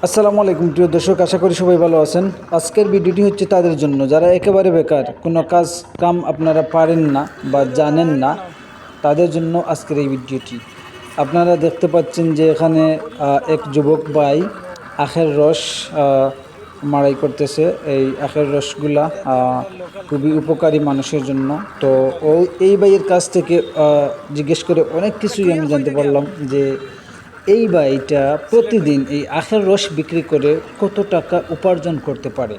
আসসালামু আলাইকুম প্রিয় দর্শক, আশা করি সবাই ভালো আছেন। আজকের ভিডিওটি হচ্ছে তাদের জন্য যারা একেবারে বেকার, কোনো কাজ কাম আপনারা পারেন না বা জানেন না, তাদের জন্য আজকের এই ভিডিওটি। আপনারা দেখতে পাচ্ছেন যে এখানে এক যুবক ভাই আখের রস মাড়াই করতেছে। এই আখের রসগুলা খুবই উপকারী মানুষের জন্য। তো এই ভাইয়ের কাছ থেকে জিজ্ঞেস করে অনেক কিছুই আমি জানতে পারলাম যে এই ভাইটা প্রতিদিন এই আখের রস বিক্রি করে কত টাকা উপার্জন করতে পারে।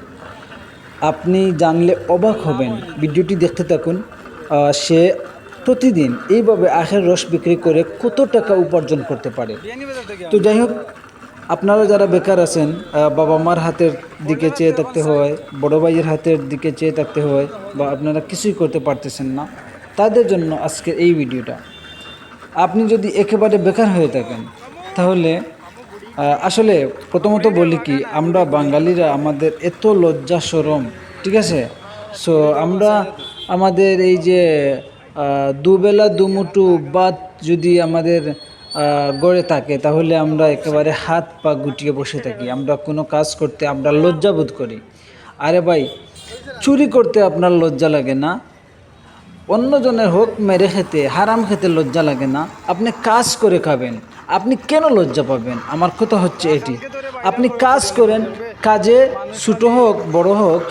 আপনি জানলে অবাক হবেন, ভিডিওটি দেখতে থাকুন। সে প্রতিদিন এইভাবে আখের রস বিক্রি করে কত টাকা উপার্জন করতে পারে। তো যাই হোক, আপনারা যারা বেকার আছেন, বাবা মার হাতের দিকে চেয়ে থাকতে হয়, বড় ভাইয়ের হাতের দিকে চেয়ে থাকতে হয়, বা আপনারা কিছুই করতে পারতেছেন না, তাদের জন্য আজকের এই ভিডিওটা। আপনি যদি একেবারে বেকার হয়ে থাকেন তাহলে আসলে প্রথমত বলি কি, আমরা বাঙালিরা আমাদের এত লজ্জা শরম, ঠিক আছে? সো আমরা আমাদের এই যে দুবেলা দুমুঠো ভাত যদি আমাদের গড়ে থাকে, তাহলে আমরা একেবারে হাত পা গুটিয়ে বসে থাকি। আমরা কোনো কাজ করতে আমরা লজ্জা বোধ করি। আরে ভাই, চুরি করতে আপনার লজ্জা লাগে না? অন্যজনের হোক মেরে খেতে, হারাম খেতে লজ্জা লাগে না? আপনি কাজ করে খাবেন, আপনি কেন লজ্জা পাবেন? আমার কথা হচ্ছে এটি, আপনি কাজ করেন, কাজে ছোটো হোক বড় হোক,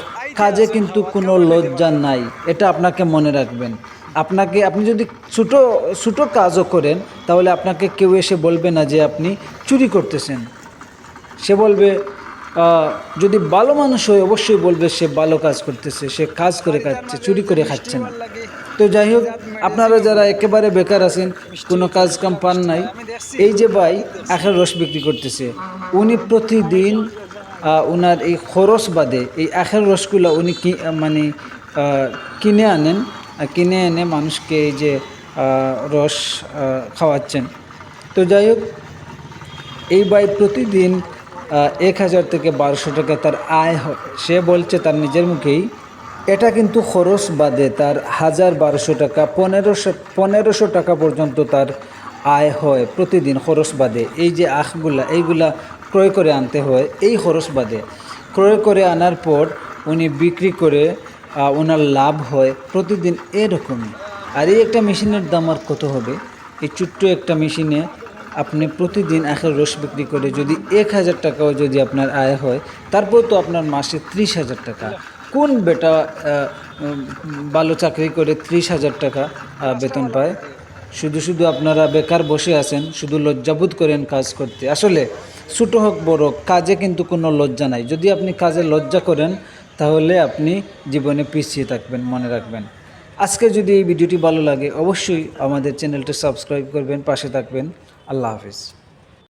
কাজে কিন্তু কোনো লজ্জা নাই, এটা আপনাকে মনে রাখবেন। আপনি যদি ছোটো ছোটো কাজও করেন, তাহলে আপনাকে কেউ এসে বলবে না যে আপনি চুরি করতেছেন। সে বলবে, যদি ভালো মানুষ হয় অবশ্যই বলবে সে ভালো কাজ করতেছে, সে কাজ করে খাচ্ছে, চুরি করে খাচ্ছে না। তো যাই হোক, আপনারা যারা একেবারে বেকার আছেন, কোনো কাজ কাম পান নাই, এই যে ভাই আখের রস বিক্রি করতেছে, উনি প্রতিদিন ওনার এই খরচ বাদে এই আখের রসগুলো উনি কিনে আনেন, কিনে এনে মানুষকে এই যে রস খাওয়াচ্ছেন। তো যাই হোক, এই ভাই প্রতিদিন 1000 থেকে 1200 টাকা তার আয় হয়। সে বলছে তার নিজের মুখেই, এটা কিন্তু খরচ বাদে তার 1000-1200 টাকা, 1500 টাকা পর্যন্ত তার আয় হয় প্রতিদিন খরচ বাদে। এই যে এইগুলা ক্রয় করে আনতে হয়, এই খরচ বাদে ক্রয় করে আনার পর উনি বিক্রি করে ওনার লাভ হয় প্রতিদিন এরকমই। আর এই একটা মেশিনের দাম আর কত হবে? এই ছোট্ট একটা মেশিনে আপনি প্রতিদিন আখের রস বিক্রি করে যদি 1000 টাকাও যদি আপনার আয় হয়, তারপর তো আপনার মাসে 30,000 টাকা। কোন বেটা ভালো চাকরি করে 30,000 টাকা বেতন পায়? শুধু শুধু আপনারা বেকার বসে আছেন, শুধু লজ্জাবোধ করেন কাজ করতে। আসলে ছোটো হোক বড়, কাজে কিন্তু কোনো লজ্জা নাই। যদি আপনি কাজে লজ্জা করেন, তাহলে আপনি জীবনে পিছিয়ে থাকবেন, মনে রাখবেন। আজকে যদি এই ভিডিওটি ভালো লাগে, অবশ্যই আমাদের চ্যানেলটি সাবস্ক্রাইব করবেন, পাশে থাকবেন। আল্লাহ হাফিজ।